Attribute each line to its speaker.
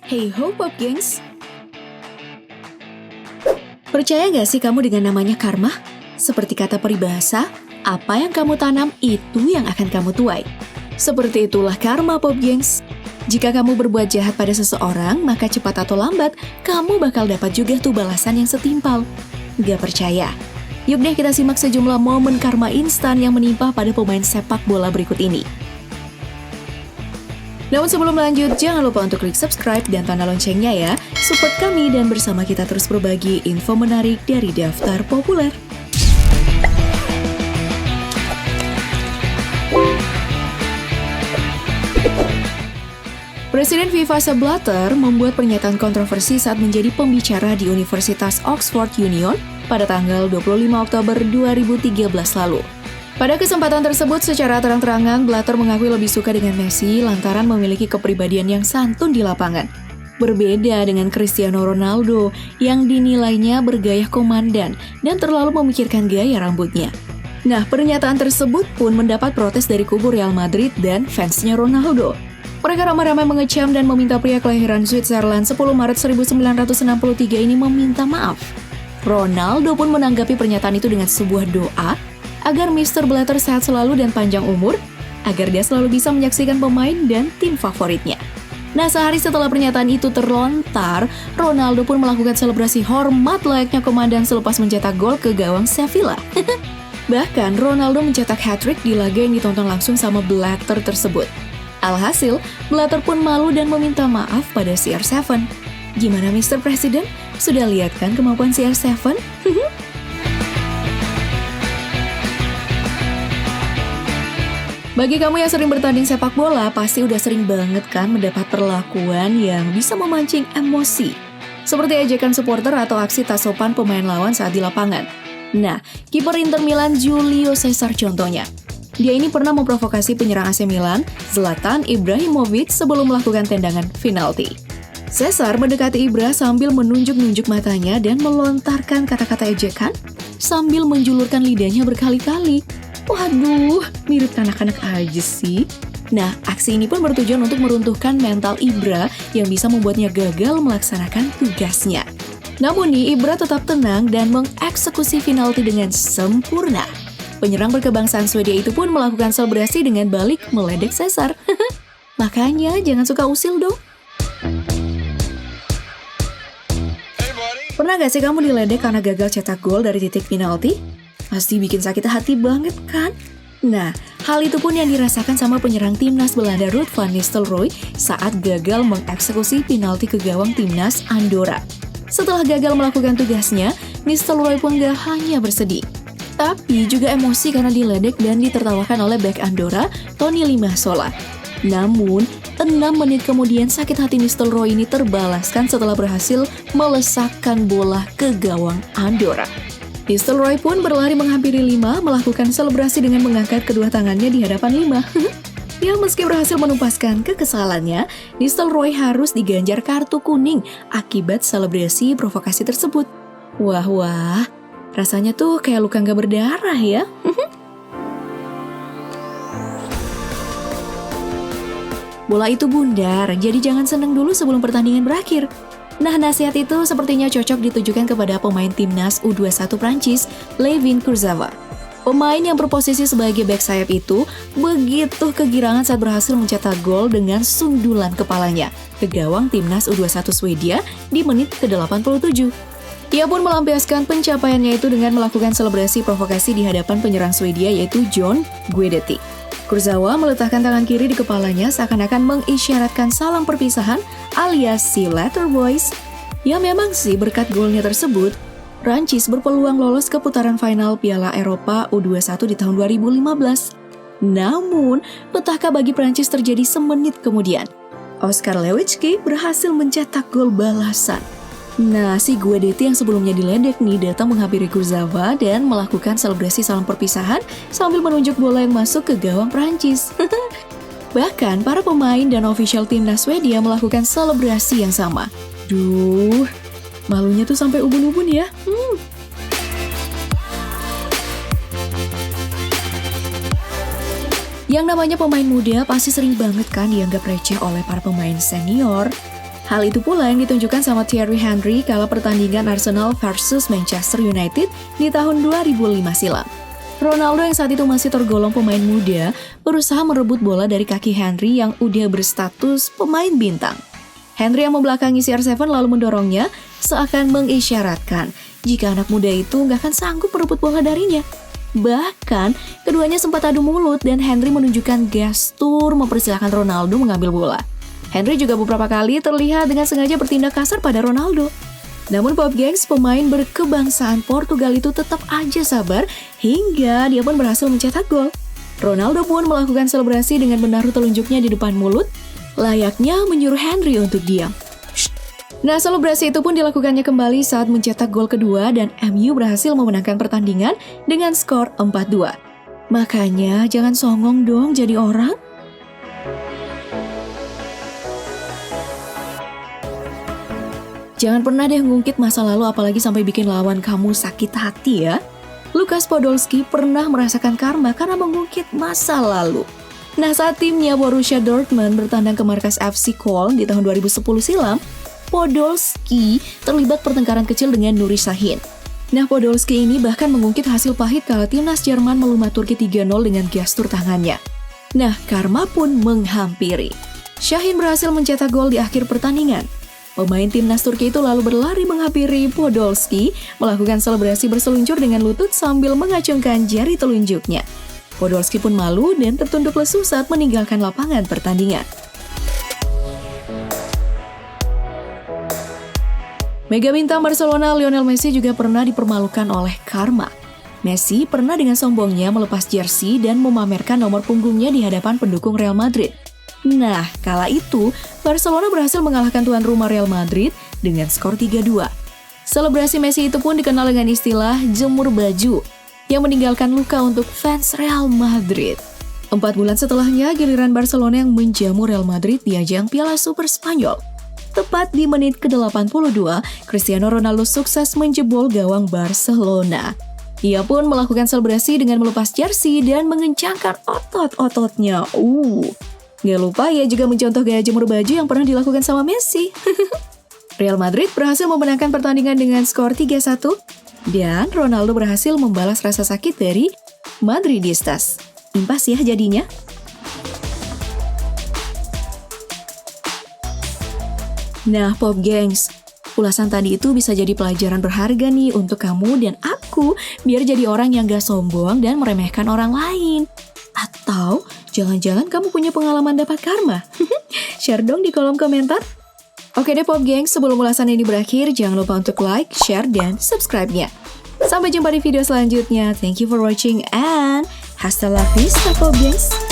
Speaker 1: Hey ho Pop Gengs! Percaya gak sih kamu dengan namanya karma? Seperti kata peribahasa, apa yang kamu tanam itu yang akan kamu tuai. Seperti itulah karma Pop Gengs. Jika kamu berbuat jahat pada seseorang, maka cepat atau lambat, kamu bakal dapat juga tuh balasan yang setimpal. Gak percaya? Yuk deh kita simak sejumlah momen karma instan yang menimpa pada pemain sepak bola berikut ini. Namun sebelum lanjut, jangan lupa untuk klik subscribe dan tanda loncengnya ya. Support kami dan bersama kita terus berbagi info menarik dari Daftar Populer. Presiden FIFA Sepp Blatter membuat pernyataan kontroversi saat menjadi pembicara di Universitas Oxford Union pada tanggal 25 Oktober 2013 lalu. Pada kesempatan tersebut, secara terang-terangan, Blatter mengakui lebih suka dengan Messi lantaran memiliki kepribadian yang santun di lapangan. Berbeda dengan Cristiano Ronaldo yang dinilainya bergaya komandan dan terlalu memikirkan gaya rambutnya. Nah, pernyataan tersebut pun mendapat protes dari kubu Real Madrid dan fansnya Ronaldo. Mereka ramai-ramai mengecam dan meminta pria kelahiran Switzerland 10 Maret 1963 ini meminta maaf. Ronaldo pun menanggapi pernyataan itu dengan sebuah doa agar Mr. Blatter sehat selalu dan panjang umur, agar dia selalu bisa menyaksikan pemain dan tim favoritnya. Nah, sehari setelah pernyataan itu terlontar, Ronaldo pun melakukan selebrasi hormat layaknya komandan selepas mencetak gol ke gawang Sevilla. Bahkan, Ronaldo mencetak hat-trick di laga yang ditonton langsung sama Blatter tersebut. Alhasil, Blatter pun malu dan meminta maaf pada CR7. Gimana Mr. Presiden? Sudah lihat kan kemampuan CR7? Bagi kamu yang sering bertanding sepak bola, pasti udah sering banget kan mendapat perlakuan yang bisa memancing emosi. Seperti ejekan supporter atau aksi tak sopan pemain lawan saat di lapangan. Nah, kiper Inter Milan Julio Cesar contohnya. Dia ini pernah memprovokasi penyerang AC Milan, Zlatan Ibrahimovic sebelum melakukan tendangan penalti. Cesar mendekati Ibra sambil menunjuk-nunjuk matanya dan melontarkan kata-kata ejekan sambil menjulurkan lidahnya berkali-kali. Waduh, mirip anak-anak aja sih. Nah, aksi ini pun bertujuan untuk meruntuhkan mental Ibra yang bisa membuatnya gagal melaksanakan tugasnya. Namun nih, Ibra tetap tenang dan mengeksekusi penalti dengan sempurna. Penyerang berkebangsaan Swedia itu pun melakukan selebrasi dengan balik meledek Cesar. Makanya jangan suka usil dong. Pernah gak sih kamu diledek karena gagal cetak gol dari titik penalti? Pasti bikin sakit hati banget kan? Nah, hal itu pun yang dirasakan sama penyerang timnas Belanda Ruud van Nistelrooy saat gagal mengeksekusi penalti ke gawang timnas Andorra. Setelah gagal melakukan tugasnya, Nistelrooy pun gak hanya bersedih, tapi juga emosi karena diledek dan ditertawakan oleh bek Andorra, Toni Limasola. Namun, 6 menit kemudian sakit hati Nistelrooy ini terbalaskan setelah berhasil melesakkan bola ke gawang Andorra. Nistelrooy pun berlari menghampiri Lima, melakukan selebrasi dengan mengangkat kedua tangannya di hadapan Lima. Ya, meski berhasil menumpaskan kekesalannya, Nistelrooy harus diganjar kartu kuning akibat selebrasi provokasi tersebut. Wah, rasanya tuh kayak luka nggak berdarah ya. Bola itu bundar, jadi jangan seneng dulu sebelum pertandingan berakhir. Nah, nasihat itu sepertinya cocok ditujukan kepada pemain timnas U21 Prancis, Layvin Kurzawa. Pemain yang berposisi sebagai bek sayap itu begitu kegirangan saat berhasil mencetak gol dengan sundulan kepalanya ke gawang timnas U21 Swedia di menit ke-87. Ia pun melampiaskan pencapaiannya itu dengan melakukan selebrasi provokasi di hadapan penyerang Swedia yaitu John Guidetti. Kurzawa meletakkan tangan kiri di kepalanya seakan-akan mengisyaratkan salam perpisahan alias see you later boys. Ya memang sih berkat golnya tersebut, Prancis berpeluang lolos ke putaran final Piala Eropa U21 di tahun 2015. Namun, petaka bagi Prancis terjadi semenit kemudian. Oskar Lewicki berhasil mencetak gol balasan. Nah, si Guidetti yang sebelumnya diledek nih datang menghampiri Kurzawa dan melakukan selebrasi salam perpisahan sambil menunjuk bola yang masuk ke gawang Prancis. Bahkan, para pemain dan official timnas Swedia melakukan selebrasi yang sama. Duh, malunya tuh sampai ubun-ubun ya. Yang namanya pemain muda pasti sering banget kan dianggap receh oleh para pemain senior. Hal itu pula yang ditunjukkan sama Thierry Henry kala pertandingan Arsenal versus Manchester United di tahun 2005 silam. Ronaldo yang saat itu masih tergolong pemain muda berusaha merebut bola dari kaki Henry yang udah berstatus pemain bintang. Henry yang membelakangi CR7 lalu mendorongnya seakan mengisyaratkan jika anak muda itu nggak akan sanggup merebut bola darinya. Bahkan, keduanya sempat adu mulut dan Henry menunjukkan gestur mempersilahkan Ronaldo mengambil bola. Henry juga beberapa kali terlihat dengan sengaja bertindak kasar pada Ronaldo. Namun Pop Gengs, pemain berkebangsaan Portugal itu tetap aja sabar hingga dia pun berhasil mencetak gol. Ronaldo pun melakukan selebrasi dengan menaruh telunjuknya di depan mulut, layaknya menyuruh Henry untuk diam. Nah, selebrasi itu pun dilakukannya kembali saat mencetak gol kedua dan MU berhasil memenangkan pertandingan dengan skor 4-2. Makanya jangan songong dong jadi orang. Jangan pernah deh ngungkit masa lalu apalagi sampai bikin lawan kamu sakit hati ya. Lukas Podolski pernah merasakan karma karena mengungkit masa lalu. Nah, saat timnya Borussia Dortmund bertandang ke markas FC Köln di tahun 2010 silam, Podolski terlibat pertengkaran kecil dengan Nuri Sahin. Nah, Podolski ini bahkan mengungkit hasil pahit kala timnas Jerman melumat Turki 3-0 dengan gestur tangannya. Nah, karma pun menghampiri. Sahin berhasil mencetak gol di akhir pertandingan. Pemain timnas Turki itu lalu berlari menghampiri Podolski, melakukan selebrasi berseluncur dengan lutut sambil mengacungkan jari telunjuknya. Podolski pun malu dan tertunduk lesu saat meninggalkan lapangan pertandingan. Mega bintang Barcelona Lionel Messi juga pernah dipermalukan oleh karma. Messi pernah dengan sombongnya melepas jersey dan memamerkan nomor punggungnya di hadapan pendukung Real Madrid. Nah, kala itu, Barcelona berhasil mengalahkan tuan rumah Real Madrid dengan skor 3-2. Selebrasi Messi itu pun dikenal dengan istilah jemur baju, yang meninggalkan luka untuk fans Real Madrid. 4 bulan setelahnya, giliran Barcelona yang menjamu Real Madrid di ajang Piala Super Spanyol. Tepat di menit ke-82, Cristiano Ronaldo sukses menjebol gawang Barcelona. Ia pun melakukan selebrasi dengan melepas jersey dan mengencangkan otot-ototnya. Gak lupa ia juga mencontoh gaya jemur baju yang pernah dilakukan sama Messi. Real Madrid berhasil memenangkan pertandingan dengan skor 3-1 dan Ronaldo berhasil membalas rasa sakit dari Madridistas. Impas ya jadinya. Nah, Pop Gengs, ulasan tadi itu bisa jadi pelajaran berharga nih untuk kamu dan aku biar jadi orang yang gak sombong dan meremehkan orang lain. Atau jangan-jangan kamu punya pengalaman dapat karma? Share dong di kolom komentar. Oke deh Pop Gengs, sebelum ulasan ini berakhir, jangan lupa untuk like, share, dan subscribe-nya. Sampai jumpa di video selanjutnya. Thank you for watching and hasta la vista Pop Gengs.